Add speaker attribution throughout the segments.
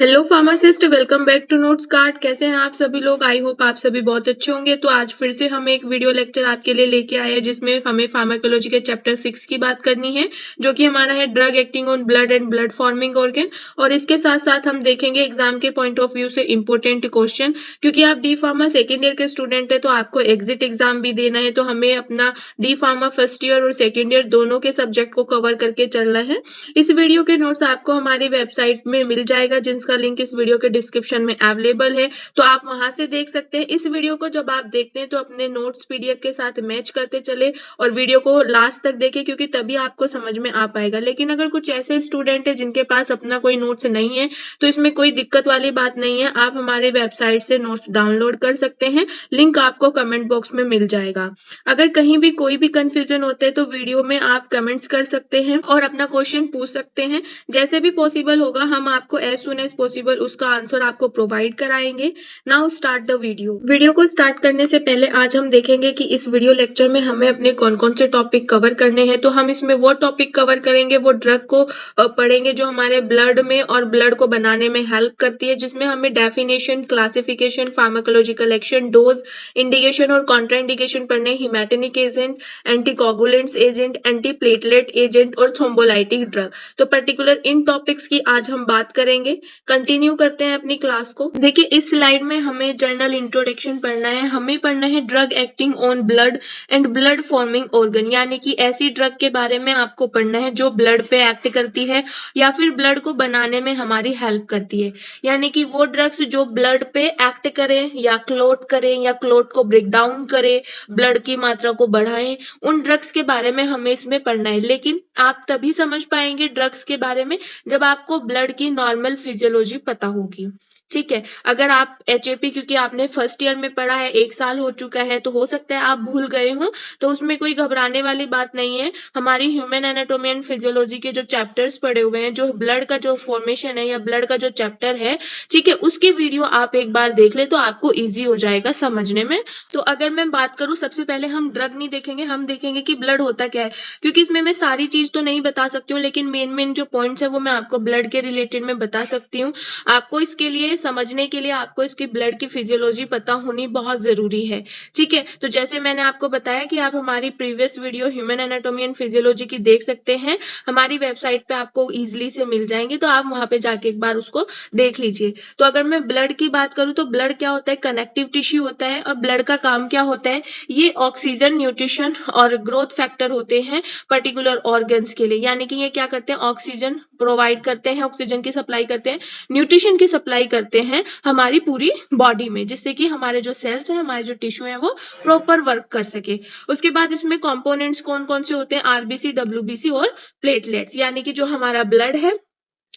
Speaker 1: Hello pharmacist, welcome back to notes card. कैसे हैं आप सभी लोग? आई होप आप सभी बहुत अच्छे होंगे। तो आज फिर से हम एक वीडियो लेक्चर आपके लिए लेके आए हैं जिसमें हमें फार्माकोलॉजी के चैप्टर 6 की बात करनी है, जो कि हमारा है drug acting on blood and blood forming organ. और इसके साथ साथ हम देखेंगे एग्जाम के पॉइंट ऑफ व्यू से इंपॉर्टेंट क्वेश्चन, क्योंकि आप डी फार्मा सेकेंड ईयर के स्टूडेंट है तो आपको एग्जिट एग्जाम भी देना है। तो हमें अपना डी फार्मा फर्स्ट ईयर और सेकेंड ईयर दोनों के सब्जेक्ट को कवर करके चलना है। इस वीडियो के नोट्स आपको हमारी वेबसाइट में मिल जाएगा, जिसका लिंक इस वीडियो के डिस्क्रिप्शन में अवेलेबल है, तो आप वहां से देख सकते हैं। इस वीडियो को जब आप देखते हैं तो अपने नोट्स पीडीएफ के साथ मैच करते चले और वीडियो को लास्ट तक देखें, क्योंकि तभी आपको समझ में आ पाएगा। लेकिन अगर कुछ ऐसे स्टूडेंट है जिनके पास अपना कोई नोट्स नहीं है तो इसमें कोई दिक्कत वाली बात नहीं है, आप हमारे वेबसाइट से नोट्स डाउनलोड कर सकते हैं। लिंक आपको कमेंट बॉक्स में मिल जाएगा। अगर कहीं भी कोई भी कंफ्यूजन होते है तो वीडियो में आप कमेंट्स कर सकते हैं और अपना क्वेश्चन पूछ सकते हैं। जैसे भी पॉसिबल होगा हम आपको एज सुन एज पॉसिबल उसका आंसर आपको प्रोवाइड कराएंगे। नाउ स्टार्ट द वीडियो को स्टार्ट करने से पहले आज हम देखेंगे कि इस वीडियो लेक्चर में हमें अपने कौन कौन से टॉपिक कवर करने हैं। तो हम इसमें वो टॉपिक कवर करेंगे, वो ड्रग को पढ़ेंगे जो हमारे ब्लड में और ब्लड को बनाने में हेल्प करती है, जिसमें हमें definition, classification, pharmacological action, dose, indication और कॉन्ट्रा इंडिकेशन पढ़ने, haematinic agent, anticoagulants agent, antiplatelet agent और थ्रोम्बोलाइटिक ड्रग। तो पर्टिकुलर इन टॉपिक्स की आज हम बात करेंगे। कंटिन्यू करते हैं अपनी क्लास को। देखिए इस स्लाइड में हमें जर्नल इंट्रोडक्शन पढ़ना है। हमें पढ़ना है drug acting on blood and blood forming organ, यानी कि ऐसी ड्रग के बारे में आपको पढ़ना है जो ब्लड पे एक्ट करती है या फिर ब्लड को बनाने में हमारी हेल्प करती है। यानी कि वो ड्रग्स जो ब्लड पे एक्ट करें या क्लोट को ब्रेक डाउन करे, ब्लड की मात्रा को बढ़ाएं, उन ड्रग्स के बारे में हमें इसमें पढ़ना है। लेकिन आप तभी समझ पाएंगे ड्रग्स के बारे में जब आपको ब्लड की नॉर्मल फिजियोलॉजी पता होगी। ठीक है, अगर आप एचएपी, क्योंकि आपने फर्स्ट ईयर में पढ़ा है, 1 साल हो चुका है, तो हो सकता है आप भूल गए हो, तो उसमें कोई घबराने वाली बात नहीं है। हमारी ह्यूमन एनाटॉमी एंड फिजियोलॉजी के जो चैप्टर्स पढ़े हुए हैं, जो ब्लड का जो फॉर्मेशन है या ब्लड का जो चैप्टर है, ठीक है, उसकी वीडियो आप एक बार देख ले तो आपको ईजी हो जाएगा समझने में। तो अगर मैं बात करूं, सबसे पहले हम ड्रग नहीं देखेंगे, हम देखेंगे कि ब्लड होता क्या है, क्योंकि इसमें मैं सारी चीज तो नहीं बता सकती हूँ, लेकिन मेन जो पॉइंट्स है वो मैं आपको ब्लड के रिलेटेड में बता सकती हूँ। आपको इसके लिए समझने के लिए आपको इसकी ब्लड की फिजियोलॉजी पता होनी बहुत जरूरी है। ठीक है, तो जैसे मैंने आपको बताया कि आप हमारी previous video human anatomy and physiology की देख सकते हैं, हमारी वेबसाइट पे आपको इजिली से मिल जाएंगे, तो आप वहां पे जाके एक बार उसको देख लीजिए। तो अगर मैं ब्लड की बात करूं तो ब्लड क्या होता है, कनेक्टिव टिश्यू होता है। और ब्लड का काम क्या होता है, ये ऑक्सीजन, न्यूट्रिशन और ग्रोथ फैक्टर होते हैं पर्टिकुलर ऑर्गन्स के लिए। यानी कि ये क्या करते हैं, ऑक्सीजन प्रोवाइड करते हैं, ऑक्सीजन की सप्लाई करते हैं, न्यूट्रिशन की सप्लाई करते हैं हमारी पूरी बॉडी में, जिससे कि हमारे जो सेल्स हैं, हमारे जो टिश्यू है वो प्रॉपर वर्क कर सके। उसके बाद इसमें कंपोनेंट्स कौन कौन से होते हैं, आरबीसी, डब्ल्यूबीसी और प्लेटलेट्स। यानी कि जो हमारा ब्लड है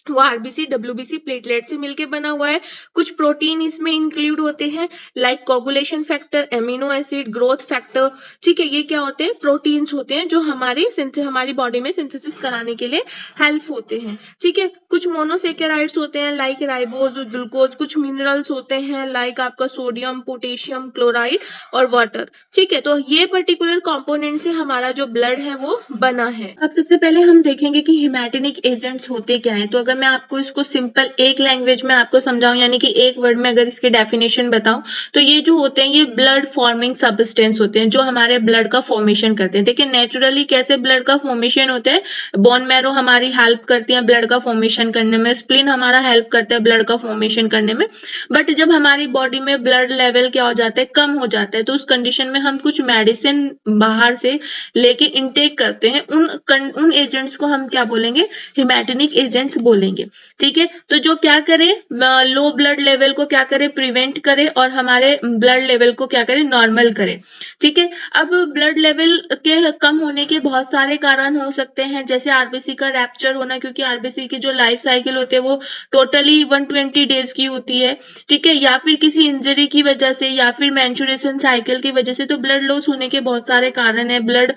Speaker 1: वो आरबीसी, डब्ल्यूबीसी, प्लेटलेट से मिलकर बना हुआ है। कुछ प्रोटीन इसमें इंक्लूड होते हैं, like coagulation factor, amino acid, growth factor. ठीक है, ये क्या होते हैं, प्रोटीन्स होते हैं जो हमारी बॉडी में सिंथेसिस कराने के लिए हेल्प होते हैं। ठीक है, कुछ मोनोसेकेराइड्स होते हैं लाइक राइबोज और ग्लूकोज। कुछ मिनरल्स होते हैं लाइक आपका सोडियम, पोटेशियम, क्लोराइड और वाटर। ठीक है, तो ये पर्टिकुलर कंपोनेंट से हमारा जो ब्लड है वो बना है। अब सबसे पहले हम देखेंगे कि हिमेटेनिक एजेंट्स होते क्या हैं। तो अगर मैं आपको इसको सिंपल एक लैंग्वेज में आपको समझाऊं, यानी कि एक वर्ड में अगर इसकी डेफिनेशन बताऊं, तो ये जो होते हैं ये ब्लड फॉर्मिंग सब्सटेंस होते हैं जो हमारे ब्लड का फॉर्मेशन करते हैं। देखिए नेचुरली कैसे ब्लड का फॉर्मेशन होता है, बोन मैरो हमारी हेल्प करती है ब्लड का फॉर्मेशन करने में, स्प्लीन हमारा हेल्प करता है ब्लड का फॉर्मेशन करने में। बट जब हमारी बॉडी में ब्लड लेवल क्या हो जाता है, कम हो जाता है, तो उस कंडीशन में हम कुछ मेडिसिन बाहर से लेके इनटेक करते हैं। उन एजेंट्स को हम क्या बोलेंगे, हिमेटेनिक एजेंट्स बोलेंगे। ठीक है, तो जो क्या करे, लो ब्लड लेवल को क्या करे, प्रिवेंट करे, और हमारे ब्लड लेवल को क्या करे, नॉर्मल करे। ठीक है, अब ब्लड लेवल के कम होने के बहुत सारे कारण हो सकते हैं, जैसे आरबीसी का रैप्चर होना, क्योंकि आरबीसी की जो लाइफ साइकिल होती है वो टोटली 120 डेज की होती है। ठीक है, या फिर किसी इंजरी की वजह से, या फिर मेंस्ट्रुएशन साइकिल की वजह से, तो ब्लड लॉस होने के बहुत सारे कारण है। ब्लड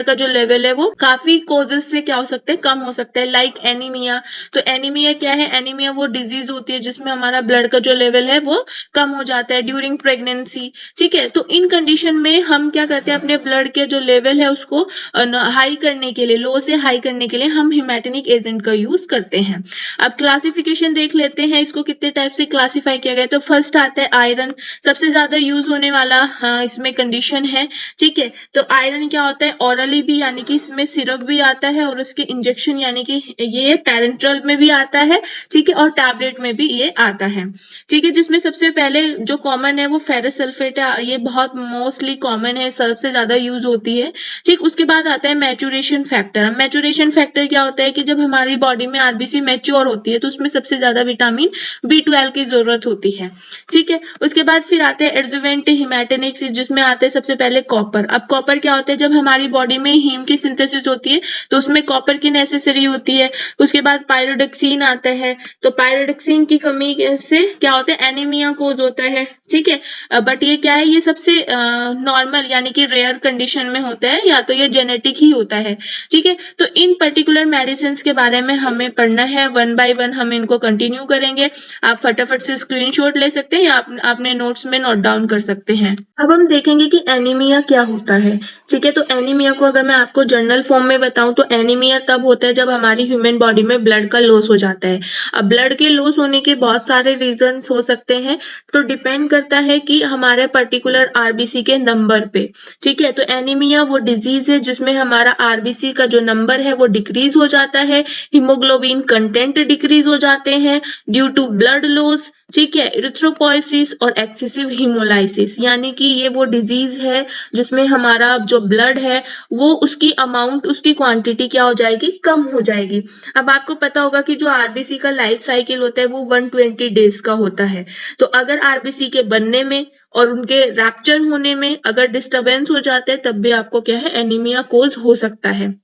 Speaker 1: का जो लेवल है वो काफी कॉजेस से क्या हो सकते हैं, कम हो सकता है, लाइक एनीमिया। तो एनीमिया क्या है? एनीमिया वो डिजीज होती है जिसमें हमारा ब्लड का जो लेवल है वो कम हो जाता है ड्यूरिंग प्रेगनेंसी। ठीक है, तो इन कंडीशन में हम क्या करते हैं, अपने ब्लड के जो लेवल है उसको हाई करने के लिए, लो से हाई करने के लिए हम हिमैटिनिक एजेंट का यूज करते हैं। अब क्लासिफिकेशन देख लेते हैं, इसको कितने टाइप से क्लासिफाई किया गया है। तो फर्स्ट आता है आयरन, सबसे ज्यादा यूज होने वाला इसमें कंडीशन है। ठीक है, तो आयरन क्या होता है? ऑरली भी, यानी कि इसमें सिरप भी आता है, और उसके इंजेक्शन यानी कि ये पैरेंट्रल में भी आता है। ठीक है, और टैबलेट में भी ये आता है। ठीक है, जिसमें सबसे पहले जो कॉमन है वो फेरस सल्फेट है, ये बहुत मोस्टली कॉमन है, सबसे ज्यादा यूज होती है। ठीक, उसके बाद आता है मैचुरेशन फैक्टर। मैचुरेशन फैक्टर क्या होता है कि जब हमारी बॉडी में आरबीसी मैच्योर होती है तो उसमें सबसे ज्यादा विटामिन B12 की जरूरत होती है। ठीक है, उसके बाद फिर आते हैं एडजुवेंट हिमैटिनिक्स, जिसमें आते हैं सबसे पहले कॉपर। अब कॉपर क्या होता है? जब हमारी बॉडी में हीम की सिंथेसिस होती है तो उसमें कॉपर की नेसेसरी होती है। उसके बाद पायरोडक्सिन आता है, तो पायरोडक्सिन की कमी से क्या होता है? एनीमिया कोज होता है। ठीक है, बट ये क्या है? ये सबसे नॉर्मल यानी कि रेयर कंडीशन में होता है, या तो ये जेनेटिक ही होता है। ठीक है, तो इन पर्टिकुलर मेडिसिन के बारे में हमें पढ़ना है, वन बाय वन हम इनको कंटिन्यू करेंगे। आप फटाफट से स्क्रीनशॉट ले सकते हैं या अपने नोट्स में नोट डाउन कर सकते हैं। अब हम देखेंगे कि एनीमिया क्या होता है। ठीक है, तो एनीमिया को अगर मैं आपको जर्नल फॉर्म में बताऊं तो एनीमिया तब होता है जब हमारी ह्यूमन बॉडी में ब्लड का लॉस हो जाता है। अब ब्लड के लॉस होने के बहुत सारे रीजंस हो सकते हैं, तो डिपेंड करता है कि हमारे पर्टिकुलर आरबीसी के नंबर पे। ठीक है, तो एनीमिया वो डिजीज है जिसमें हमारा आरबीसी का जो नंबर है वो डिक्रीज हो जाता है, हीमोग्लोबिन कंटेंट डिक्रीज हो जाते हैं ड्यू टू ब्लड लॉस। ठीक है, इरिथ्रोपोइसिस और एक्सेसिव हीमोलाइसिस, यानी कि ये वो डिजीज है जिसमें हमारा जो ब्लड है वो उसकी अमाउंट, उसकी क्वांटिटी क्या हो जाएगी? कम हो जाएगी। अब आपको पता होगा कि जो आरबीसी का लाइफ साइकिल होता है वो 120 डेज का होता है। तो अगर आरबीसी के बनने में और उनके रैप्चर होने में अगर डिस्टरबेंस हो जाता है तब भी आपको क्या है? एनीमिया कोज हो सकता है।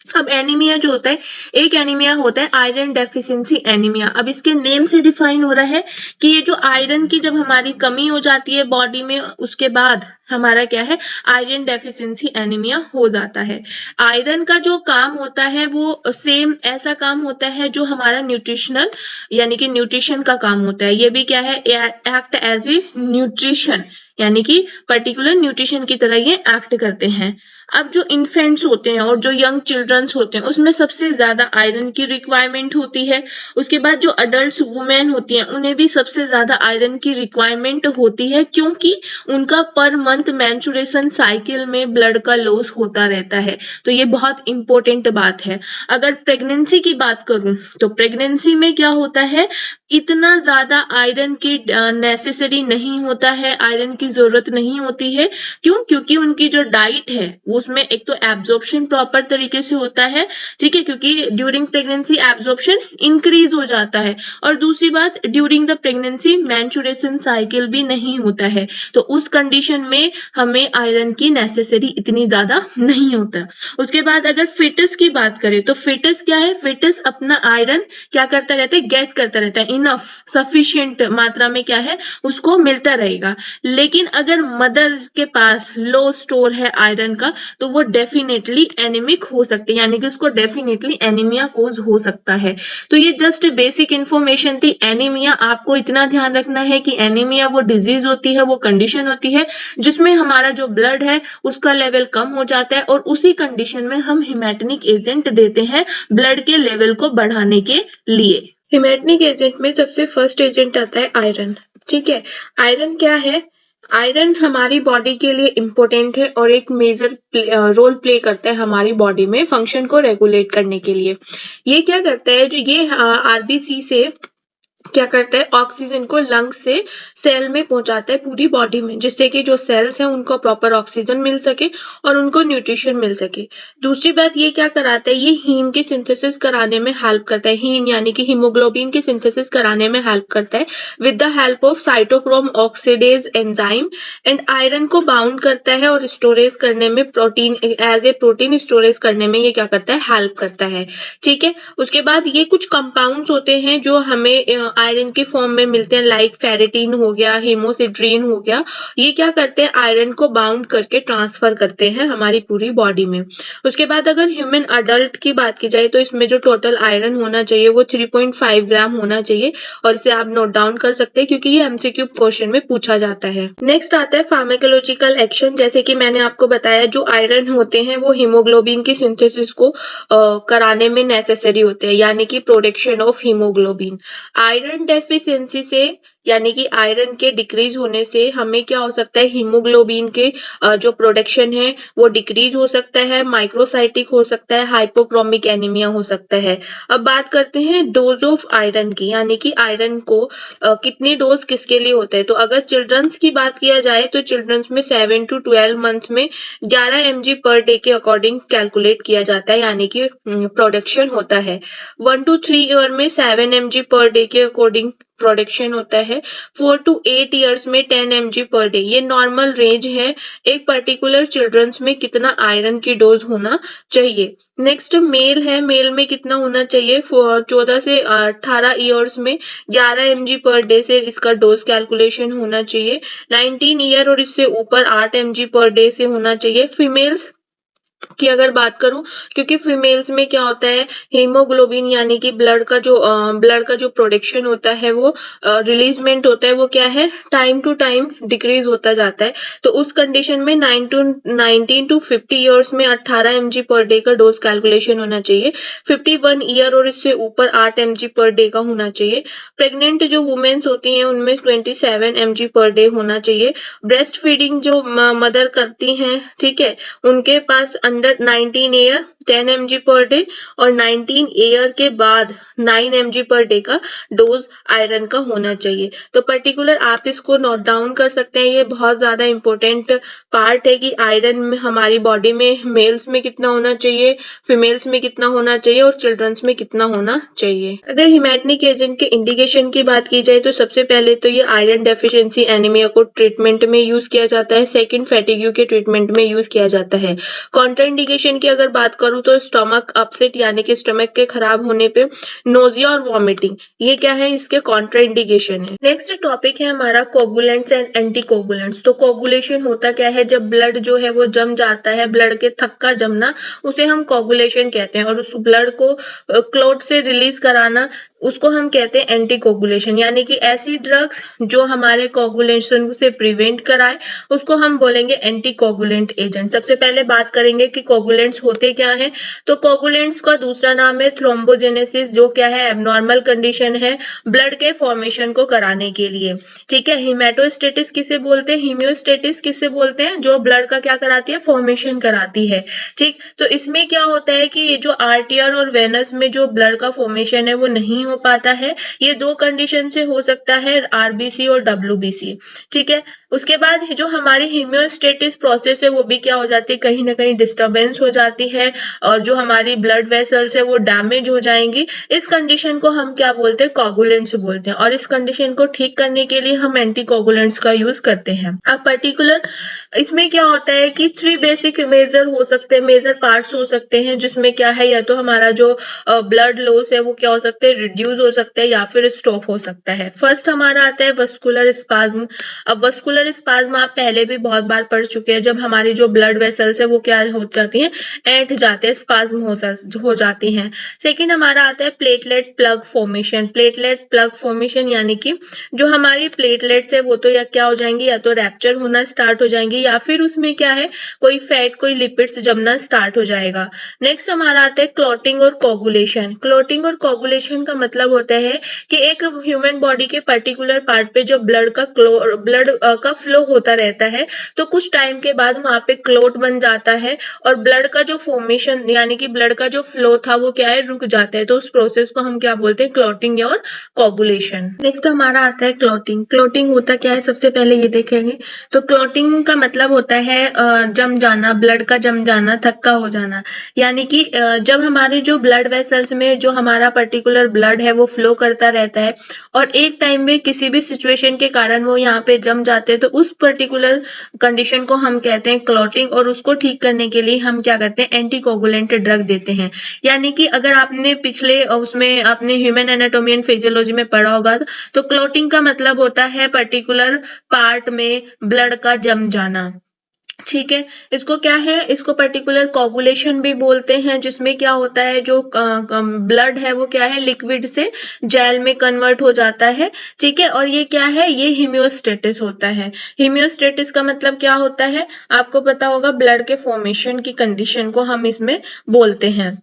Speaker 1: अब एनीमिया जो होता है, एक एनीमिया होता है आयरन डेफिशिएंसी एनीमिया। अब इसके नेम से डिफाइन हो रहा है कि ये जो आयरन की जब हमारी कमी हो जाती है बॉडी में, उसके बाद हमारा क्या है? आयरन डेफिशिएंसी एनीमिया हो जाता है। आयरन का जो काम होता है वो सेम ऐसा काम होता है जो हमारा न्यूट्रिशनल यानी कि न्यूट्रिशन का काम होता है। ये भी क्या है? एक्ट एज ए न्यूट्रिशन, यानी कि पर्टिकुलर न्यूट्रिशन की तरह ये एक्ट करते हैं। अब जो इन्फेंट्स होते हैं और जो यंग चिल्ड्रंस होते हैं उसमें सबसे ज्यादा आयरन की रिक्वायरमेंट होती है। उसके बाद जो अडल्ट वुमेन होती हैं उन्हें भी सबसे ज्यादा आयरन की रिक्वायरमेंट होती है, क्योंकि उनका पर मंथ मेंस्ट्रुएशन साइकिल में ब्लड का लॉस होता रहता है। तो ये बहुत इंपॉर्टेंट बात है। अगर प्रेगनेंसी की बात करूं तो प्रेगनेंसी में क्या होता है? इतना ज्यादा आयरन की नेसेसरी नहीं होता है, आयरन की जरूरत नहीं होती है। क्यों? क्योंकि उनकी जो डाइट है उसमें एक तो एब्जॉर्प्शन प्रॉपर तरीके से होता है। ठीक है, क्योंकि ड्यूरिंग प्रेगनेंसी एब्जॉर्प्शन इंक्रीज हो जाता है, और दूसरी बात during the pregnancy menstruation cycle भी नहीं होता है। तो उस कंडीशन में हमें आयरन की नेसेसरी इतनी ज्यादा नहीं होता। उसके बाद अगर फिटस की बात करें तो फिटस क्या है? फिटस अपना आयरन क्या करता रहता है? गेट करता रहता है, इनफ सफिशिएंट मात्रा में क्या है? उसको मिलता रहेगा। लेकिन अगर मदर के पास लो स्टोर है आयरन का तो वो डेफिनेटली एनीमिक हो सकती है, यानी कि उसको डेफिनेटली एनीमिया कोज हो सकता है। तो ये जस्ट बेसिक इंफॉर्मेशन थी। एनीमिया, आपको इतना ध्यान रखना है कि एनीमिया वो डिजीज होती है, वो कंडीशन होती है जिसमें हमारा जो ब्लड है उसका लेवल कम हो जाता है, और उसी कंडीशन में हम हिमैटिनिक एजेंट देते हैं ब्लड के लेवल को बढ़ाने के लिए। हिमैटिनिक एजेंट में सबसे फर्स्ट एजेंट आता है आयरन। ठीक है, आयरन क्या है? आयरन हमारी बॉडी के लिए इम्पोर्टेंट है और एक मेजर रोल प्ले करता है हमारी बॉडी में फंक्शन को रेगुलेट करने के लिए। ये क्या करता है? जो ये आरबीसी से क्या करता है? ऑक्सीजन को लंग्स से सेल में पहुंचाता है पूरी बॉडी में, जिससे कि जो सेल्स हैं उनको प्रॉपर ऑक्सीजन मिल सके और उनको न्यूट्रिशन मिल सके। दूसरी बात ये क्या कराता है? ये हीम की सिंथेसिस कराने में हेल्प करता है। हीम यानी कि हीमोग्लोबिन की सिंथेसिस कराने में हेल्प करता है with the help of cytochrome oxidase enzyme, and iron को बाउंड करता है और स्टोरेज करने में, protein as a protein storage करने में ये क्या करता है? हेल्प करता है। ठीक है, उसके बाद ये कुछ कंपाउंड्स होते हैं जो हमें आयरन की फॉर्म में मिलते हैं, लाइक फेरिटिन हो गया, हेमोसिड्रीन हो गया। ये क्या करते हैं, आयरन को बाउंड करके ट्रांसफर करते हैं हमारी पूरी बॉडी में। उसके बाद अगर ह्यूमन अडल्ट की बात की जाए तो इसमें जो टोटल आयरन होना चाहिए वो 3.5 ग्राम होना चाहिए, और इसे आप नोट डाउन कर सकते हैं क्योंकि ये एमसीक्यू क्वेश्चन में पूछा जाता है। नेक्स्ट आता है फार्माकोलॉजिकल एक्शन। जैसे कि मैंने आपको बताया, जो आयरन होते हैं वो हीमोग्लोबिन की सिंथेसिस को कराने में नेसेसरी होते हैं, यानी कि production of haemoglobin. Iron deficiency से, यानी कि आयरन के डिक्रीज होने से हमें क्या हो सकता है, हीमोग्लोबिन के जो प्रोडक्शन है वो डिक्रीज हो सकता है, माइक्रोसाइटिक हो सकता है, हाइपोक्रोमिक एनीमिया हो सकता है। अब बात करते हैं डोज ऑफ आयरन की, यानी कि आयरन को कितनी डोज किसके लिए होता है। तो अगर चिल्ड्रंस की बात किया जाए तो चिल्ड्रंस में 7 to 12 मंथ्स में 11 mg पर डे के अकॉर्डिंग कैलकुलेट किया जाता है, यानी कि प्रोडक्शन होता है। 1 to 3 ईयर में 7 mg पर डे के अकॉर्डिंग प्रोडक्शन होता है। 4 to 8 ईयर्स में 10 mg पर डे, ये नॉर्मल रेंज है एक पर्टिकुलर चिल्ड्रंस में कितना आयरन की डोज होना चाहिए। नेक्स्ट मेल है, मेल में कितना होना चाहिए, 14 से 18 ईयर्स में 11 mg पर डे से इसका डोज कैलकुलेशन होना चाहिए। 19 ईयर और इससे ऊपर 8 mg पर डे से होना चाहिए। फीमेल्स की अगर बात करूं, क्योंकि फीमेल्स में क्या होता है, हीमोग्लोबिन यानी कि ब्लड का जो प्रोडक्शन होता है वो रिलीजमेंट होता है, वो क्या है, टाइम टू टाइम डिक्रीज होता जाता है। तो उस कंडीशन में 19 to 50 ईयर्स में 18 mg पर डे का डोज कैलकुलेशन होना चाहिए। 51 ईयर और इससे ऊपर 8 mg पर डे का होना चाहिए। प्रेग्नेंट जो वुमेन्स होती हैं उनमें 27 mg पर डे होना चाहिए। ब्रेस्ट फीडिंग जो मदर करती हैं, ठीक है, उनके पास under 19 year 10 mg per day और 19 ईयर के बाद 9 mg पर डे का डोज आयरन का होना चाहिए। तो पर्टिकुलर आप इसको नोट डाउन कर सकते हैं, ये बहुत ज्यादा इंपॉर्टेंट पार्ट है कि आयरन में हमारी बॉडी में मेल्स में कितना होना चाहिए, फीमेल्स में कितना होना चाहिए और चिल्ड्रंस में कितना होना चाहिए। अगर हिमैटनिक एजेंट के इंडिकेशन की बात की जाए तो सबसे पहले तो ये आयरन डेफिशिएंसी एनीमिया को ट्रीटमेंट में यूज किया जाता है। सेकंड, फैटिग्यू के ट्रीटमेंट में यूज किया जाता है। कॉन्ट्राइंडिकेशन की अगर बात करूं तो स्टमक अपसेट, यानी कि स्टमक के खराब होने पे नोजिया और वॉमिटिंग, ये क्या है, इसके कॉन्ट्राइंडिकेशन है। नेक्स्ट टॉपिक है हमारा कोगुलेंट्स एंड एंटीकोगुलेंट्स। तो कोगुलेशन होता क्या है, जब ब्लड जो है वो जम जाता है, ब्लड के थक्का जमना, उसे हम कोगुलेशन कहते हैं, और उस ब्लड को क्लॉट से रिलीज कराना, उसको हम कहते हैं एंटीकोगुलेशन। यानी कि ऐसी ड्रग्स जो हमारे कोगुलेशन से प्रिवेंट कराए उसको हम बोलेंगे एंटीकोगुलेंट एजेंट। सबसे पहले बात करेंगे कि कोगुलेंट्स होते क्या हैं। तो कोगुलेंट्स का दूसरा नाम है थ्रोम्बोजेनेसिस, जो क्या है, एबनॉर्मल कंडीशन है ब्लड के फॉर्मेशन को कराने के लिए, ठीक है। हिमेटोस्टेटिस किसे बोलते हैं, हीमियोस्टेटिस किसे बोलते हैं, जो ब्लड का क्या कराती है, फॉर्मेशन कराती है, ठीक। तो इसमें क्या होता है कि जो आर्टियर और वेनस में जो ब्लड का फॉर्मेशन है वो नहीं हो पाता है। ये दो कंडीशन से हो सकता है, आरबीसी और डब्ल्यूबीसी, ठीक है। उसके बाद जो हमारी हीमियोस्टेटिस प्रोसेस है वो भी क्या हो जाती है, कहीं ना कहीं डिस्टर्बेंस हो जाती है, और जो हमारी ब्लड वेसल्स है वो डैमेज हो जाएंगी। इस कंडीशन को हम क्या बोलते हैं, कोगुलेंट्स बोलते हैं, और इस कंडीशन को ठीक करने के लिए हम एंटीकोगुलेंट्स का यूज करते हैं। अब पर्टिकुलर इसमें क्या होता है कि 3 बेसिक मेजर हो सकते हैं, मेजर पार्ट्स हो सकते हैं, जिसमें क्या है, या तो हमारा जो ब्लड लॉस है वो क्या हो सकता है, रिड्यूस हो सकता है या फिर स्टॉप हो सकता है। फर्स्ट हमारा आता है वस्कुलर स्पाज्म। अब वस्कुलर स्पाज्म आप पहले भी बहुत बार पढ़ चुके हैं, जब हमारी जो ब्लड वेसल्स है वो क्या हो जाती हैं, ऐंठ जाते हैं, स्पाज्म हो जाती हैं। सेकेंड हमारा आता है platelet plug formation. Platelet plug formation यानी कि जो हमारी प्लेटलेट्स है वो तो या क्या हो जाएंगी, या तो रैप्चर होना स्टार्ट हो जाएंगी, या फिर उसमें क्या है, कोई फैट, कोई लिपिड्स जमना स्टार्ट हो जाएगा। नेक्स्ट हमारा आता है क्लॉटिंग और कोगुलेशन। क्लॉटिंग और कोगुलेशन का मतलब होता है कि एक ह्यूमन बॉडी के पर्टिकुलर पार्ट पे जो ब्लड का फ्लो होता रहता है, तो कुछ टाइम के बाद वहां पे क्लॉट बन जाता है और ब्लड का जो फॉर्मेशन यानी कि ब्लड का जो फ्लो था वो क्या है, रुक जाता है। तो उस प्रोसेस को हम क्या बोलते हैं, क्लॉटिंग और कोगुलेशन। नेक्स्ट हमारा आता है क्लॉटिंग। क्लॉटिंग होता क्या है, सबसे पहले ये देखेंगे। तो क्लॉटिंग का मतलब होता है जम जाना, ब्लड का जम जाना, थक्का हो जाना। यानी कि जब हमारे जो ब्लड वेसल्स में जो हमारा पर्टिकुलर ब्लड ब्लड है वो फ्लो करता रहता है और एक टाइम में किसी भी सिचुएशन के कारण वो यहाँ पे जम जाते हैं, तो उस पर्टिकुलर कंडीशन को हम कहते हैं क्लॉटिंग। और उसको ठीक करने के लिए हम क्या करते हैं, एंटीकोगुलेंट ड्रग देते हैं। यानी कि अगर आपने पिछले उसमें आपने ह्यूमन एनाटॉमी एंड फिजियोलॉजी में पढ़ा होगा, तो क्लॉटिंग का मतलब होता है पर्टिकुलर पार्ट में ब्लड का जम जाना। ठीक है, इसको क्या है, इसको पर्टिकुलर कोगुलेशन भी बोलते हैं, जिसमें क्या होता है, जो ब्लड है वो क्या है, लिक्विड से जेल में कन्वर्ट हो जाता है। ठीक है, और ये क्या है, ये हिमियोस्टेटिस होता है। हिमियोस्टेटिस का मतलब क्या होता है, आपको पता होगा, ब्लड के फॉर्मेशन की कंडीशन को हम इसमें बोलते हैं।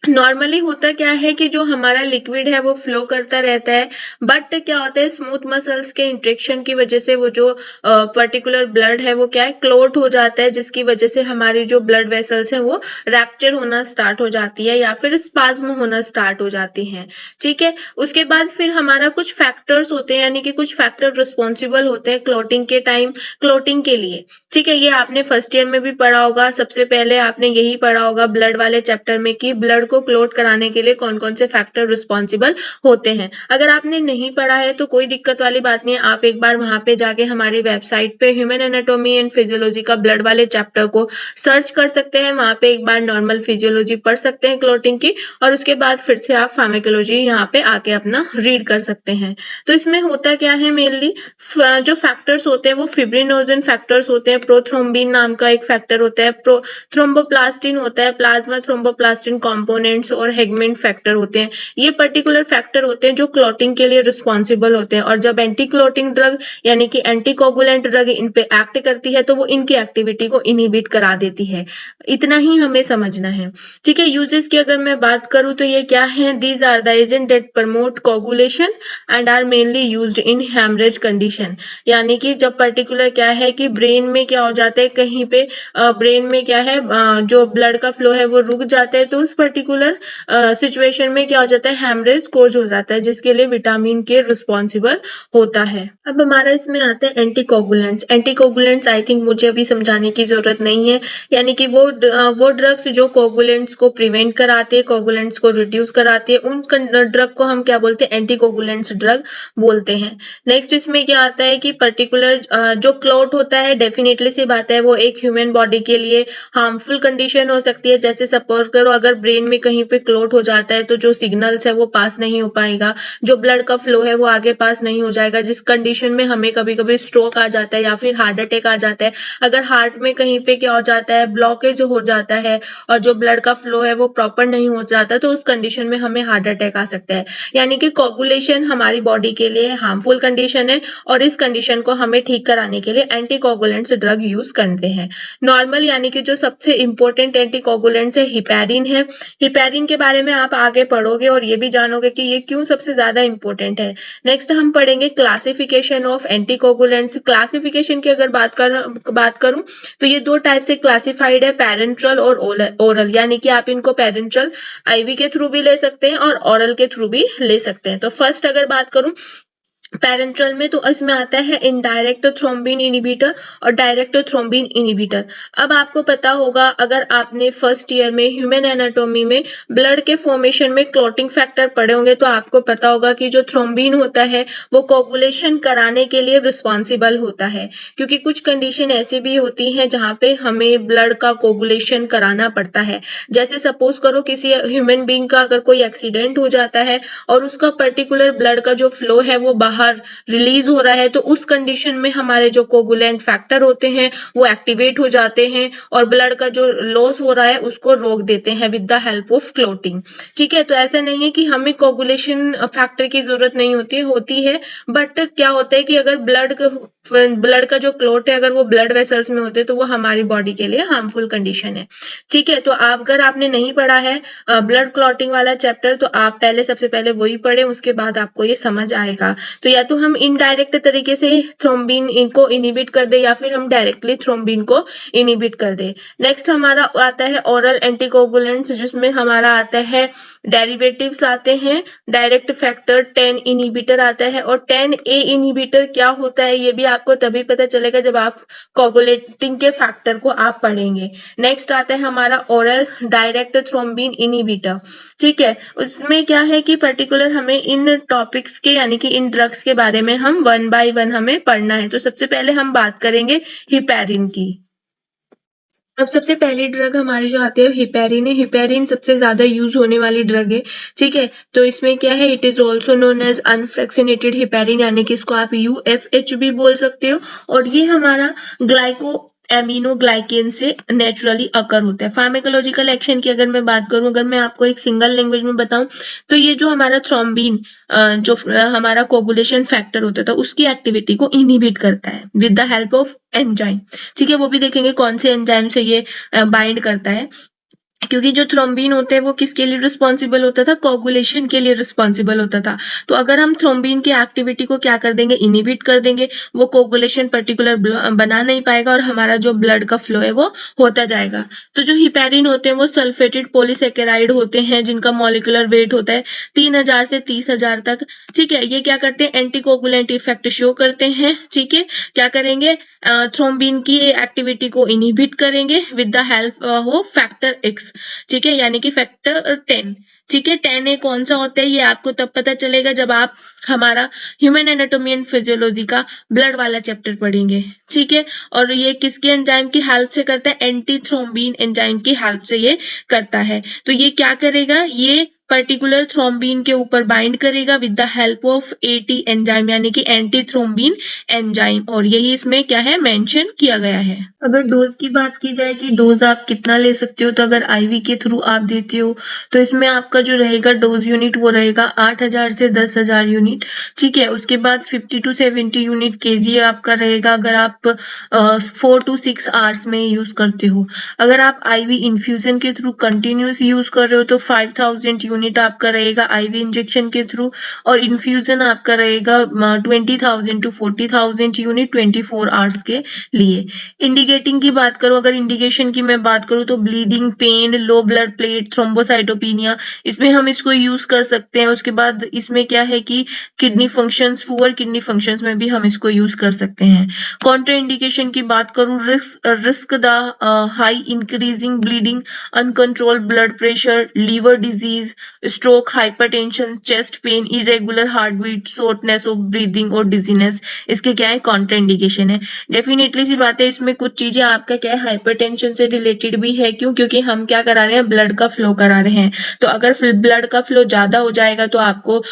Speaker 1: नॉर्मली होता क्या है कि जो हमारा लिक्विड है वो फ्लो करता रहता है, बट क्या होता है, स्मूथ मसल्स के इंट्रेक्शन की वजह से वो जो पर्टिकुलर ब्लड है वो क्या है, क्लोट हो जाता है, जिसकी वजह से हमारी जो ब्लड वेसल्स है वो रैप्चर होना स्टार्ट हो जाती है या फिर स्पाज्म होना स्टार्ट हो जाती है। ठीक है, उसके बाद फिर हमारा कुछ फैक्टर्स होते हैं, यानी कि कुछ फैक्टर रिस्पॉन्सिबल होते हैं क्लोटिंग के टाइम, क्लोटिंग के लिए। ठीक है, ये आपने फर्स्ट ईयर में भी पढ़ा होगा, सबसे पहले आपने यही पढ़ा होगा ब्लड वाले चैप्टर में कि ब्लड को क्लोट कराने के लिए कौन कौन से फैक्टर रिस्पॉन्सिबल होते हैं। अगर आपने नहीं पढ़ा है तो कोई दिक्कत वाली बात नहीं है, आप एक बार वहां पे जाके हमारी वेबसाइट पे ह्यूमन एनाटॉमी एंड फिजियोलॉजी का ब्लड वाले चैप्टर को सर्च कर सकते हैं। वहां पे एक बार नॉर्मल फिजियोलॉजी पढ़ सकते हैं क्लोटिंग की, और उसके बाद फिर से आप फार्माकोलॉजी यहाँ पे आके अपना रीड कर सकते हैं। तो इसमें होता क्या है, मेनली जो फैक्टर्स होते हैं वो फिब्रिनोजन फैक्टर्स होते हैं, प्रोथ्रोम्बिन नाम का एक फैक्टर होता है, थ्रोम्बोप्लास्टिन होता है, प्लाज्मा थ्रोम्बोप्लास्टिन कंपोनेंट्स और हेगमेंट फैक्टर होते हैं। ये पर्टिकुलर फैक्टर होते हैं जो क्लॉटिंग के लिए रिस्पॉन्सिबल होते हैं, और जब एंटी क्लॉटिंग ड्रग यानी कि एंटीकोगुलेंट ड्रग इन पे एक्ट करती है तो वो इनकी एक्टिविटी को इनहिबिट करा देती है। इतना ही हमें समझना है। ठीक है, यूजेस की अगर मैं बात करूं तो ये क्या है, these are the agent that promote coagulation and are mainly used in haemorrhage condition. यानी कि जब पर्टिकुलर क्या है कि ब्रेन में क्या हो जाता है, कहीं पे ब्रेन में क्या है, जो ब्लड का फ्लो है वो रुक जाता है, तो उस पर्टिकुलर सिचुएशन में क्या हो जाता है, हेमरेज कोज हो जाता है, जिसके लिए विटामिन के रिस्पॉन्सिबल होता है। अब हमारा इसमें आता है एंटीकोगुलेंट्स। एंटीकोगुलेंट्स आई थिंक मुझे अभी समझाने की जरूरत नहीं है, यानी कि वो ड्रग्स जो कोगुलेंट्स को प्रिवेंट कराते हैं, कोगुलेंट्स को रिड्यूस कराते हैं, उन ड्रग को हम क्या बोलते हैं, एंटीकोगुलेंट्स ड्रग बोलते हैं। नेक्स्ट इसमें क्या आता है कि पर्टिकुलर जो क्लॉट होता है, डेफिनेटली सी बात है वो एक ह्यूमन बॉडी के लिए हार्मफुल कंडीशन हो सकती है। जैसे सपोज करो अगर ब्रेन में कहीं पे क्लॉट हो जाता है तो जो सिग्नल्स है वो पास नहीं हो पाएगा, जो ब्लड का फ्लो है वो आगे पास नहीं हो जाएगा, जिस कंडीशन में हमें कभी कभी स्ट्रोक आ जाता है या फिर हार्ट अटैक आ जाता है। अगर हार्ट में कहीं पे क्या हो जाता है, ब्लॉकेज हो जाता है और जो ब्लड का फ्लो है वो प्रॉपर नहीं हो जाता, तो उस कंडीशन में हमें हार्ट अटैक आ सकता है। यानी कि कोगुलेशन हमारी बॉडी के लिए हार्मफुल कंडीशन है, और इस कंडीशन को हमें ठीक कराने के लिए एंटीकोगुलेंट्स ड्रग यूज करते हैं। नॉर्मल यानी कि जो सबसे इंपॉर्टेंट एंटीकोगुलेंट्स है, हिपैरिन है। हिपैरिन के बारे में आप आगे पढ़ोगे और ये भी जानोगे कि ये क्यों सबसे ज्यादा इंपॉर्टेंट है। नेक्स्ट हम पढ़ेंगे क्लासिफिकेशन ऑफ एंटीकोगुलेंट्स। क्लासिफिकेशन की अगर बात करूं तो ये दो टाइप से क्लासिफाइड है, पैरेंट्रल और ओरल। यानी कि आप इनको पैरेंट्रल आईवी के थ्रू भी ले सकते हैं और ओरल के थ्रू भी ले सकते हैं। तो फर्स्ट अगर बात करूं पैरेंट्रल में, तो इसमें आता है इनडायरेक्ट थ्रोम्बिन इनिबिटर और डायरेक्ट थ्रोम्बिन इनिबिटर। अब आपको पता होगा, अगर आपने फर्स्ट ईयर में ह्यूमन एनाटॉमी में ब्लड के फॉर्मेशन में क्लॉटिंग फैक्टर पढ़े होंगे, तो आपको पता होगा कि जो थ्रोम्बिन होता है वो कोगुलेशन कराने के लिए रिस्पॉन्सिबल होता है, क्योंकि कुछ कंडीशन ऐसी भी होती हैं जहां पे हमें ब्लड का कोगुलेशन कराना पड़ता है। जैसे सपोज करो किसी ह्यूमन बीइंग का अगर कोई एक्सीडेंट हो जाता है और उसका पर्टिकुलर ब्लड का जो फ्लो है वो बाहर रिलीज हो रहा है, तो उस कंडीशन में हमारे जो कोगुलेंट फैक्टर होते हैं वो एक्टिवेट हो जाते हैं और ब्लड का जो लॉस हो रहा है उसको रोक देते हैं with the help of clotting. ठीक है, तो ऐसा नहीं है कि हमें कोगुलेशन फैक्टर की जरूरत नहीं होती है, बट क्या होता है कि अगर ब्लड का जो क्लोट है अगर वो ब्लड वेसल्स में होते हैं तो वो हमारी बॉडी के लिए हार्मफुल कंडीशन है। ठीक है, तो अगर आपने नहीं पढ़ा है ब्लड क्लॉटिंग वाला चैप्टर, तो आप सबसे पहले वही पढ़े, उसके बाद आपको ये समझ आएगा। तो या तो हम इनडायरेक्ट तरीके से थ्रोम्बिन इनको इनिबिट कर दे या फिर हम डायरेक्टली थ्रोम्बिन को इनिबिट कर दे। नेक्स्ट हमारा आता है ओरल एंटीकोगुलेंट्स, जिसमें हमारा आता है डेरिवेटिव्स आते हैं, डायरेक्ट फैक्टर 10 इनहिबिटर आता है और 10A इनहिबिटर क्या होता है ये भी आपको तभी पता चलेगा जब आप कोगुलेटिंग के फैक्टर को आप पढ़ेंगे। नेक्स्ट आता है हमारा ओरल डायरेक्ट थ्रोम्बिन इनहिबिटर। ठीक है, उसमें क्या है कि पर्टिकुलर हमें इन टॉपिक्स के यानी कि इन ड्रग्स के बारे में हम 1 बाय 1 हमें पढ़ना है। तो सबसे पहले हम बात करेंगे हिपैरिन की। अब सबसे पहली ड्रग हमारी जो आती है हिपैरिन है। हिपैरिन सबसे ज्यादा यूज होने वाली ड्रग है। ठीक है, तो इसमें क्या है, it is also known as unfractionated heparin यानी कि इसको आप UFH भी बोल सकते हो और ये हमारा ग्लाइको एमिनो ग्लाइकेन से नेचुरली अकर होता है। फार्माकोलॉजिकल एक्शन की अगर मैं बात करूं, अगर मैं आपको एक सिंगल लैंग्वेज में बताऊं तो ये जो हमारा थ्रोम्बिन जो हमारा कोगुलेशन फैक्टर होता था उसकी एक्टिविटी को इनहिबिट करता है with the help of enzyme. ठीक है, वो भी देखेंगे कौन से एंजाइम से ये बाइंड करता है, क्योंकि जो थ्रोम्बिन होता है वो किसके लिए रिस्पॉन्सिबल होता था, कोगुलेशन के लिए रिस्पॉन्सिबल होता था। तो अगर हम थ्रोम्बिन की एक्टिविटी को क्या कर देंगे, इनहिबिट कर देंगे, वो कोगुलेशन पर्टिकुलर बना नहीं पाएगा और हमारा जो ब्लड का फ्लो है वो होता जाएगा। तो जो हिपैरिन होते हैं वो सल्फेटेड पॉलीसेकेराइड होते हैं जिनका मॉलिक्यूलर वेट होता है 3000 से 30,000 तक। ठीक है, ये क्या करते हैं, एंटीकोगुलेंट इफेक्ट शो करते हैं। ठीक है, क्या करेंगे, थ्रोम्बिन की एक्टिविटी को इनहिबिट करेंगे with the help of factor X। ठीक है, यानी कि फैक्टर 10। ठीक है, 10A कौन सा होता है ये आपको तब पता चलेगा जब आप हमारा ह्यूमन एनाटॉमी एंड फिजियोलॉजी का ब्लड वाला चैप्टर पढ़ेंगे। ठीक है, और ये किसके एंजाइम की हेल्प से करता है, एंटी थ्रोम्बिन एंजाइम की हेल्प से ये करता है। तो ये क्या करेगा, ये पर्टिकुलर थ्रोम्बिन के ऊपर बाइंड करेगा with the help of AT enzyme यानी कि एंटी थ्रोम्बिन एंजाइम, और यही इसमें क्या है, मेंशन किया गया है। अगर डोज की बात की जाए कि डोज आप कितना ले सकते हो, तो अगर IV के थ्रू आप देते हो तो इसमें आपका जो रहेगा डोज यूनिट वो रहेगा 8000 से 10,000 यूनिट। ठीक है, उसके बाद 50 to 70 यूनिट kg आपका रहेगा अगर आप 4 to 6 आवर्स में यूज करते हो। अगर आप IV इन्फ्यूजन के थ्रू कंटिन्यूस यूज कर रहे हो तो 5000 यूनिट आपका रहेगा IV इंजेक्शन के थ्रू, और इन्फ्यूजन आपका रहेगा 20,000 to 40,000 यूनिट 24 आवर्स के लिए। इंडिकेटिंग की बात करूं, अगर इंडिकेशन की मैं बात करूं तो bleeding, pain, low blood plate, thrombocytopenia, इसमें हम इसको यूज कर सकते हैं। उसके बाद इसमें क्या है कि kidney functions, poor kidney functions में भी हम इसको यूज कर सकते हैं। कॉन्ट्रा इंडिकेशन की बात करूं, risk the high increasing bleeding, uncontrolled blood pressure, liver disease, stroke, hypertension, chest pain, irregular heart beat, shortness of breathing और डिजीनेस, इसके क्या है, कॉन्ट्रा इंडिकेशन है। डेफिनेटली सी बात है, इसमें कुछ चीजें आपका क्या है, हाइपरटेंशन से रिलेटेड भी है। क्यों, क्योंकि हम क्या करा रहे हैं, ब्लड का फ्लो करा रहे हैं। तो अगर ब्लड का फ्लो ज्यादा हो जाएगा तो आपको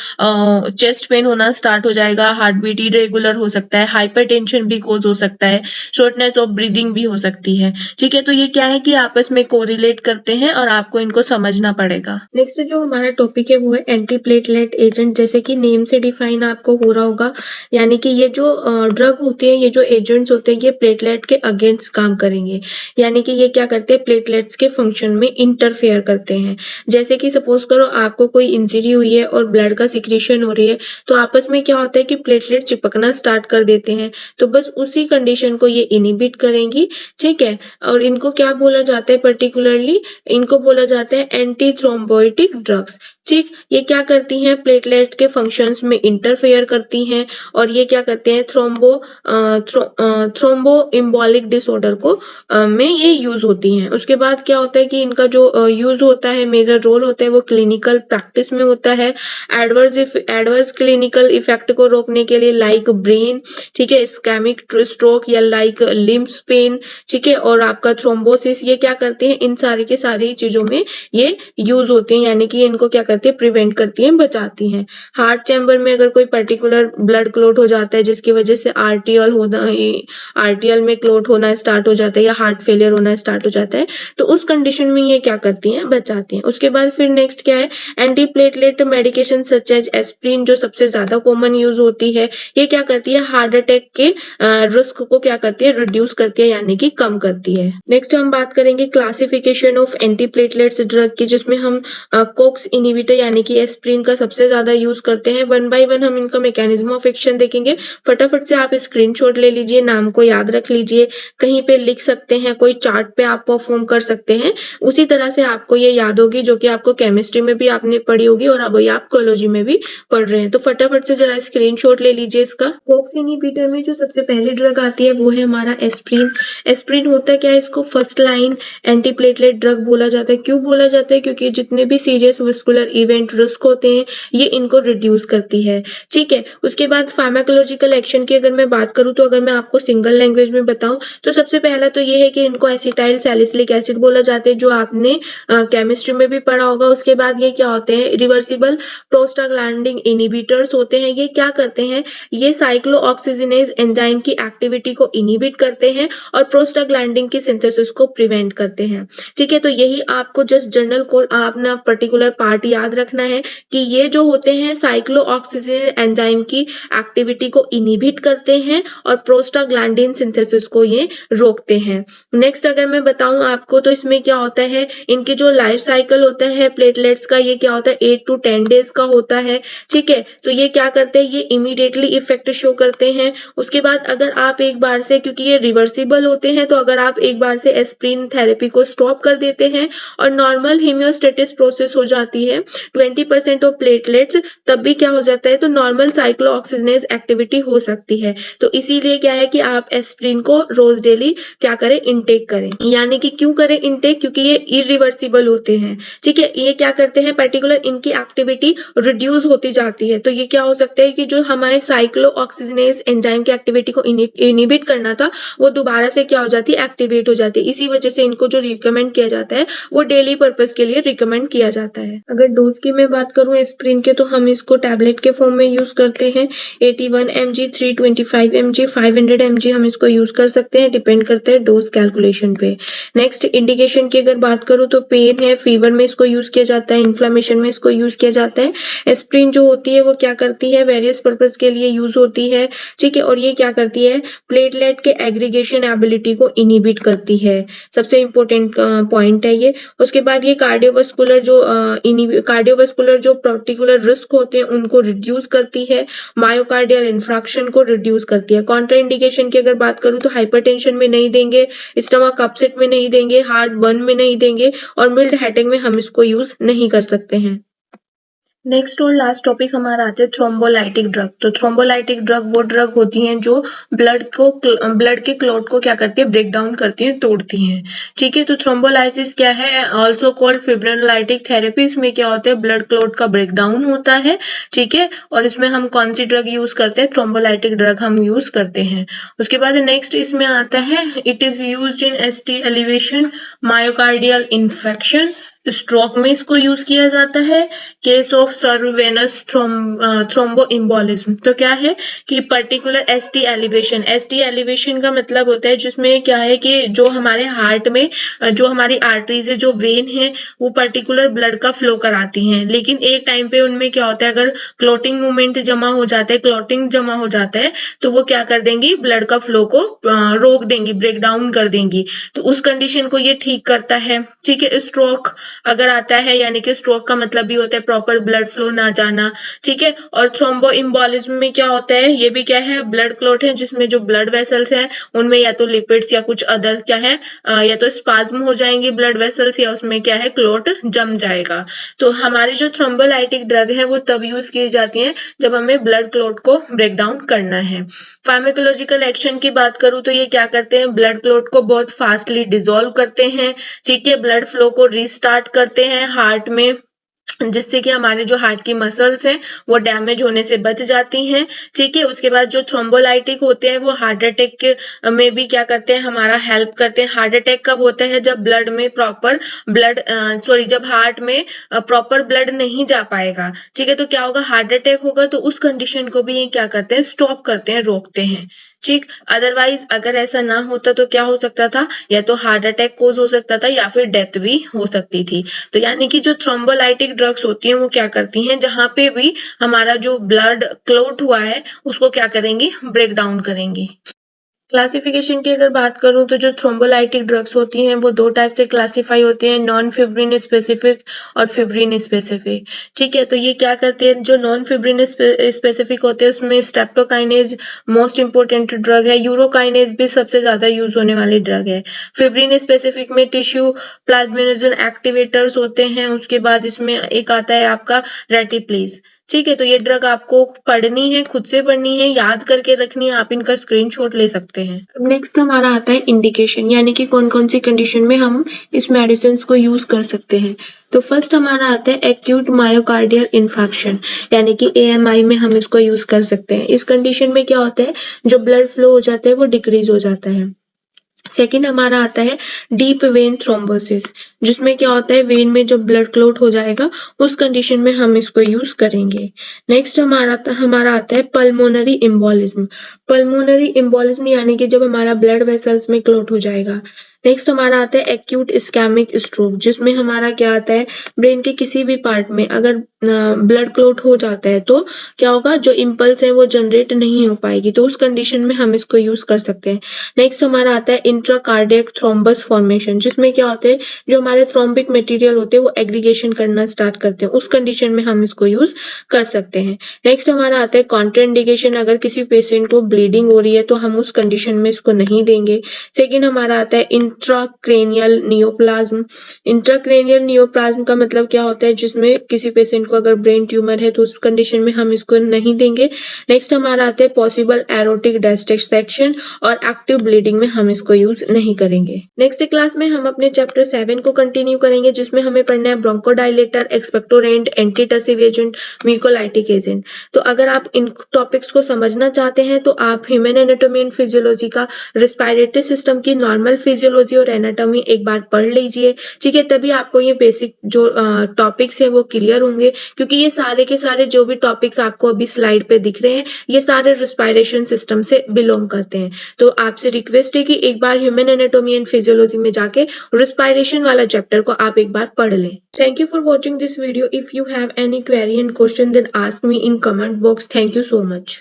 Speaker 1: चेस्ट पेन होना स्टार्ट हो जाएगा, हार्ट बीट इरेगुलर हो सकता है, हाइपरटेंशन भी कोज हो सकता है, शॉर्टनेस ऑफ ब्रीदिंग भी हो सकती है। ठीक है, तो ये क्या है कि आपस में कोरिलेट करते हैं और आपको इनको समझना पड़ेगा। नेक्स्ट जो हमारा टॉपिक है वो है एंटीप्लेटलेट एजेंट। जैसे कि नेम से डिफाइन आपको हो रहा होगा, यानी कि ये जो ड्रग होते हैं, ये जो एजेंट्स होते हैं, ये प्लेटलेट के अगेंस्ट काम करेंगे। यानी कि ये क्या करते हैं, प्लेटलेट्स के फंक्शन में इंटरफेयर करते हैं। जैसे कि सपोज करो आपको कोई इंजरी हुई है और ब्लड का सिक्रीशन हो रही है, तो आपस में क्या होता है कि प्लेटलेट चिपकना स्टार्ट कर देते हैं। तो बस उसी कंडीशन को ये इनहिबिट करेंगी। ठीक है, और इनको क्या बोला जाता है, पर्टिकुलरली इनको बोला जाता है एंटी थ्रोम्बोइटिक ड्रग्स। ठीक, ये क्या करती हैं, प्लेटलेट के फंक्शंस में इंटरफेयर करती हैं और ये क्या करते हैं, थ्रोम्बो एम्बोलिक डिसऑर्डर को में ये यूज होती हैं। उसके बाद क्या होता है कि इनका जो यूज होता है, मेजर रोल होता है, वो क्लिनिकल प्रैक्टिस में होता है। एडवर्स क्लिनिकल इफेक्ट को रोकने के लिए लाइक ब्रेन, ठीक है, इस्केमिक स्ट्रोक या लाइक लिम्स पेन, ठीक है, और आपका थ्रोम्बोसिस, ये क्या करते हैं, इन सारी के सारी चीजों में ये यूज होते हैं। यानी कि इनको क्या करते हैं, प्रिवेंट करती हैं, बचाती हैं। हार्ट चैम्बर में अगर कोई पर्टिकुलर ब्लड क्लॉट हो जाता है जिसकी वजह से आरटीएल में क्लॉट होना स्टार्ट हो जाता है या हार्ट फेलियर होना स्टार्ट हो जाता है, तो उस कंडीशन में ये क्या करती हैं, बचाती हैं। उसके बाद फिर नेक्स्ट क्या है, antiplatelet medication such as aspirin, जो सबसे ज्यादा कॉमन यूज होती है, ये क्या करती है, हार्ट अटैक के रिस्क को क्या करती है, रिड्यूस करती है, यानी कि कम करती है। नेक्स्ट हम बात करेंगे क्लासिफिकेशन ऑफ एंटीप्लेटलेट्स ड्रग की, जिसमें हम कोक्स इनहिबिटर इनहिबिटर यानी कि एस्प्रिन का सबसे ज्यादा यूज करते हैं। वन बाय वन हम इनका मैकेनिज्म ऑफ एक्शन देखेंगे। फटाफट से आप स्क्रीनशॉट ले लीजिए, नाम को याद रख लीजिए, कहीं पे लिख सकते हैं, कोई चार्ट पे आप परफॉर्म कर सकते हैं। उसी तरह से आपको ये याद होगी जो कि आपको केमिस्ट्री में भी आपने पढ़ी होगी और अब आप कोलॉजी में भी पढ़ रहे हैं। तो फटाफट से जरा स्क्रीनशॉट ले लीजिए इसका। कॉक्स इनहिबिटर में जो सबसे पहली ड्रग आती है वो है हमारा एस्प्रिन। एस्प्रिन होता है क्या है, इसको फर्स्ट लाइन एंटीप्लेटलेट ड्रग बोला जाता है। क्यों बोला जाता है? क्योंकि जितने भी सीरियस वस्कुलर इवेंट रिस्क होते हैं ये इनको रिड्यूस करती है। ठीक है, उसके बाद फार्माकोलॉजिकल एक्शन की अगर मैं बात करूं तो अगर मैं आपको सिंगल लैंग्वेज में बताऊं तो सबसे पहला तो ये है कि इनको एसिटाइल सैलिसिलिक एसिड बोला जाता है, जो आपने केमिस्ट्री में भी पढ़ा होगा। उसके बाद ये क्या होते हैं, रिवर्सिबल प्रोस्टाग्लैंडिन इनहिबिटर्स होते हैं। ये क्या करते हैं, ये साइक्लोऑक्सीजिनेज एंजाइम की एक्टिविटी को इनहिबिट करते हैं और प्रोस्टाग्लैंडिन की सिंथेसिस को प्रिवेंट करते हैं। ठीक है, तो यही आपको जस्ट जनरल को अपना पर्टिकुलर पार्ट याद रखना है कि ये जो होते हैं साइक्लोऑक्सीजिनेज एंजाइम की एक्टिविटी को इनहिबिट करते हैं और प्रोस्टाग्लैंडिन सिंथेसिस को ये रोकते हैं। नेक्स्ट अगर मैं बताऊं आपको तो इसमें क्या होता है, इनकी जो लाइफ साइकिल होता है प्लेटलेट्स का, ये क्या होता है 8 to 10 डेज का होता है। ठीक है, तो ये क्या करते हैं, ये इमीडिएटली इफेक्ट शो करते हैं। उसके बाद अगर आप एक बार से, क्योंकि ये रिवर्सिबल होते हैं, तो अगर आप एक बार से एस्प्रिन थेरेपी को स्टॉप कर देते हैं और नॉर्मल हेमियोस्टेटिस प्रोसेस हो जाती है 20% ऑफ प्लेटलेट्स, तब भी क्या हो जाता है, तो नॉर्मल साइक्लोऑक्सीजिनेज एक्टिविटी हो सकती है। तो इसीलिए क्या है कि आप एस्प्रिन को रोज डेली क्या करें, इनटेक करें। यानी कि क्यों करें इनटेक, क्योंकि ये इरिवर्सिबल होते हैं। ठीक है, ये क्या करते हैं, पर्टिकुलर इनकी एक्टिविटी रिड्यूस होती जाती है। तो ये क्या हो सकता है कि जो हमारे साइक्लोऑक्सीजिनेज एंजाइम की एक्टिविटी को इनहिबिट करना था वो दोबारा से क्या हो जाती है, एक्टिवेट हो जाती है। इसी वजह से इनको जो रिकमेंड किया जाता है वो डेली पर्पस के लिए रिकमेंड किया जाता है। अगर डोज की मैं बात करूं एस्प्रिन के, तो हम इसको टैबलेट के फॉर्म में यूज करते हैं। 81 mg, 325 mg, 500 mg हम इसको यूज कर सकते हैं, डिपेंड करता है डोज कैलकुलेशन पे। नेक्स्ट इंडिकेशन की अगर बात करूं तो पेन है, फीवर में इसको यूज किया जाता है, इन्फ्लेमेशन में इसको यूज किया जाता है। एस्प्रिन जो होती है वो क्या करती है, वेरियस पर्पस के लिए यूज होती है। ठीक है, और ये क्या करती है, प्लेटलेट के एग्रीगेशन एबिलिटी को इनहिबिट करती है। सबसे इंपॉर्टेंट पॉइंट है ये। उसके बाद ये कार्डियोवास्कुलर जो पर्टिकुलर रिस्क होते हैं उनको रिड्यूस करती है, मायोकार्डियल इन्फ्रैक्शन को रिड्यूस करती है। कॉन्ट्राइंडिकेशन की अगर बात करूं तो हाइपरटेंशन में नहीं देंगे, स्टमक अपसेट में नहीं देंगे, हार्ट बर्न में नहीं देंगे और मिल्ड हेडेक में हम इसको यूज नहीं कर सकते हैं। नेक्स्ट और लास्ट टॉपिक हमारा आता है थ्रोम्बोलाइटिक ड्रग। तो थ्रोम्बोलाइटिक ड्रग वो ड्रग होती हैं जो ब्लड के क्लॉट को क्या करती है, ब्रेक डाउन करती हैं, तोड़ती हैं। ठीक है, तो थ्रोम्बोलाइसिस क्या है, ऑल्सो कॉल्ड फिब्रिनोलाइटिक थेरेपी। इसमें क्या होता है, ब्लड क्लॉट का ब्रेक डाउन होता है। ठीक है, और इसमें हम कौन सी ड्रग यूज करते हैं, थ्रोम्बोलाइटिक ड्रग हम यूज करते हैं। उसके बाद नेक्स्ट इसमें आता है, it is used in ST elevation, myocardial infection, stroke में इसको यूज किया जाता है, केस ऑफ सर्वेनस थ्रोम्बोइम्बोलिज्म। तो क्या है कि पर्टिकुलर एसटी एलिवेशन का मतलब होता है जिसमें क्या है कि जो हमारे हार्ट में जो हमारी आर्टरीज है, जो वेन है, वो पर्टिकुलर ब्लड का फ्लो कराती हैं, लेकिन एक टाइम पे उनमें क्या होता है, अगर क्लॉटिंग मूवमेंट जमा हो जाता है, क्लॉटिंग जमा हो जाता है, तो वो क्या कर देंगी, ब्लड का फ्लो को रोक देंगी, ब्रेक डाउन कर देंगी। तो उस कंडीशन को ये ठीक करता है। ठीक है, स्ट्रोक अगर आता है, यानी कि स्ट्रोक का मतलब भी होता है प्रॉपर ब्लड फ्लो ना जाना। ठीक है, और थ्रोम्बोइम्बोलिज्म में क्या होता है, ये भी क्या है, ब्लड क्लॉट है जिसमें जो ब्लड वेसल्स हैं उनमें या तो लिपिड्स या कुछ अदर क्या है, या तो स्पाज्म हो जाएंगी ब्लड वेसल्स, या उसमें क्या है, क्लॉट जम जाएगा। तो हमारी जो थ्रोम्बोलाइटिक ड्रग है वो तब यूज की जाती है जब हमें ब्लड क्लॉट को ब्रेक डाउन करना है। फार्माकोलॉजिकल एक्शन की बात करूं तो ये क्या करते हैं, ब्लड क्लॉट को बहुत फास्टली डिसॉल्व करते हैं। ठीक है, ब्लड फ्लो को रीस्टार्ट करते हैं हार्ट में, जिससे कि हमारे जो हार्ट की मसल्स हैं वो डैमेज होने से बच जाती हैं। ठीक है, उसके बाद जो थ्रोम्बोलाइटिक होते हैं वो हार्ट अटैक में भी क्या करते हैं, हमारा हेल्प करते हैं। हार्ट अटैक कब होता है, जब ब्लड में प्रॉपर जब हार्ट में प्रॉपर ब्लड नहीं जा पाएगा। ठीक है, तो क्या होगा, हार्ट अटैक होगा, तो उस कंडीशन को भी ये क्या करते हैं, स्टॉप करते हैं, रोकते हैं। ठीक, अदरवाइज अगर ऐसा ना होता तो क्या हो सकता था, या तो हार्ट अटैक कोज हो सकता था या फिर डेथ भी हो सकती थी। तो यानी कि जो थ्रोम्बोलाइटिक ड्रग्स होती हैं वो क्या करती हैं, जहां पे भी हमारा जो ब्लड क्लॉट हुआ है उसको क्या करेंगी, ब्रेक डाउन करेंगी। क्लासिफिकेशन की अगर बात करूं तो जो थ्रोम्बोलाइटिक ड्रग्स होती हैं वो 2 टाइप से क्लासिफाई होते हैं, नॉन फिब्रिन स्पेसिफिक और फिब्रिन स्पेसिफिक। ठीक है, तो ये क्या करते हैं, जो नॉन फिब्रिन स्पेसिफिक होते हैं उसमें स्ट्रेप्टोकाइनेज मोस्ट इंपोर्टेंट ड्रग है, यूरोकाइनेज भी सबसे ज्यादा यूज होने वाली ड्रग है। फिब्रिन स्पेसिफिक में टिश्यू प्लाज्मिनोजन एक्टिवेटर्स होते हैं, उसके बाद इसमें एक आता है आपका रेटिप्लेस। ठीक है, तो ये ड्रग आपको पढ़नी है, खुद से पढ़नी है, याद करके रखनी है, आप इनका स्क्रीनशॉट ले सकते हैं। अब नेक्स्ट हमारा आता है इंडिकेशन, यानी कि कौन-कौन सी कंडीशन में हम इस मेडिसिन को यूज कर सकते हैं। तो फर्स्ट हमारा आता है एक्यूट मायोकार्डियल इन्फेक्शन, यानी कि एएमआई में हम इसको यूज कर सकते हैं। इस कंडीशन में क्या होता है, जो ब्लड फ्लो हो जाता है वो डिक्रीज हो जाता है। सेकेंड हमारा आता है डीप वेन थ्रोम्बोसिस, जिसमें क्या होता है, वेन में जब ब्लड क्लॉट हो जाएगा उस कंडीशन में हम इसको यूज करेंगे। नेक्स्ट हमारा आता है पल्मोनरी एम्बोलिज्म। पल्मोनरी एम्बोलिज्म यानी कि जब हमारा ब्लड वेसल्स में क्लॉट हो जाएगा। नेक्स्ट हमारा आता है एक्यूट इस्केमिक स्ट्रोक, जिसमें हमारा क्या आता है, ब्रेन के किसी भी पार्ट में अगर ब्लड क्लॉट हो जाता है तो क्या होगा, जो इम्पल्स है वो जनरेट नहीं हो पाएगी, तो उस कंडीशन में हम इसको यूज कर सकते हैं। नेक्स्ट हमारा आता है इंट्राकार्डियक थ्रोम्बस फॉर्मेशन, जिसमें क्या होते हैं, जो हमारे थ्रोम्बिक मटेरियल होते हैं वो एग्रीगेशन करना स्टार्ट करते हैं, उस कंडीशन में हम इसको यूज कर सकते हैं। नेक्स्ट हमारा आता है कॉन्ट्राइंडिकेशन, अगर किसी पेशेंट को ब्लीडिंग हो रही है तो हम उस कंडीशन में इसको नहीं देंगे। सेकेंड हमारा आता है इंट्राक्रेनियल नियोप्लाज्म। इंट्राक्रेनियल नियोप्लाज्म का मतलब क्या होता है, जिसमें किसी पेशेंट को अगर ब्रेन ट्यूमर है तो उस कंडीशन में हम इसको नहीं देंगे। नेक्स्ट हमारा आता है पॉसिबल एरोटिक डिसेक्शन और एक्टिव ब्लीडिंग में हम इसको यूज नहीं करेंगे। नेक्स्ट क्लास में हम अपने चैप्टर 7 को कंटिन्यू करेंगे, जिसमें हमें पढ़ना है bronchodilator, expectorant, antitussive agent, mucolytic agent. तो अगर आप इन टॉपिक्स को समझना चाहते हैं तो आप ह्यूमन एनाटॉमी एंड फिजियोलॉजी का रेस्पिरेटरी सिस्टम की नॉर्मल फिजियोलॉजी और एनाटॉमी एक बार पढ़ लीजिए। ठीक है, तभी आपको ये बेसिक जो टॉपिक्स है वो क्लियर होंगे, क्योंकि ये सारे के सारे जो भी टॉपिक्स आपको अभी स्लाइड पे दिख रहे हैं ये सारे रेस्पिरेशन सिस्टम से बिलोंग करते हैं। तो आपसे रिक्वेस्ट है कि एक बार ह्यूमन एनाटॉमी एंड फिजियोलॉजी में जाके रेस्पिरेशन वाला चैप्टर को आप एक बार पढ़ लें। Thank you for watching this video. If you have any query and question then ask me in comment box. Thank you so much.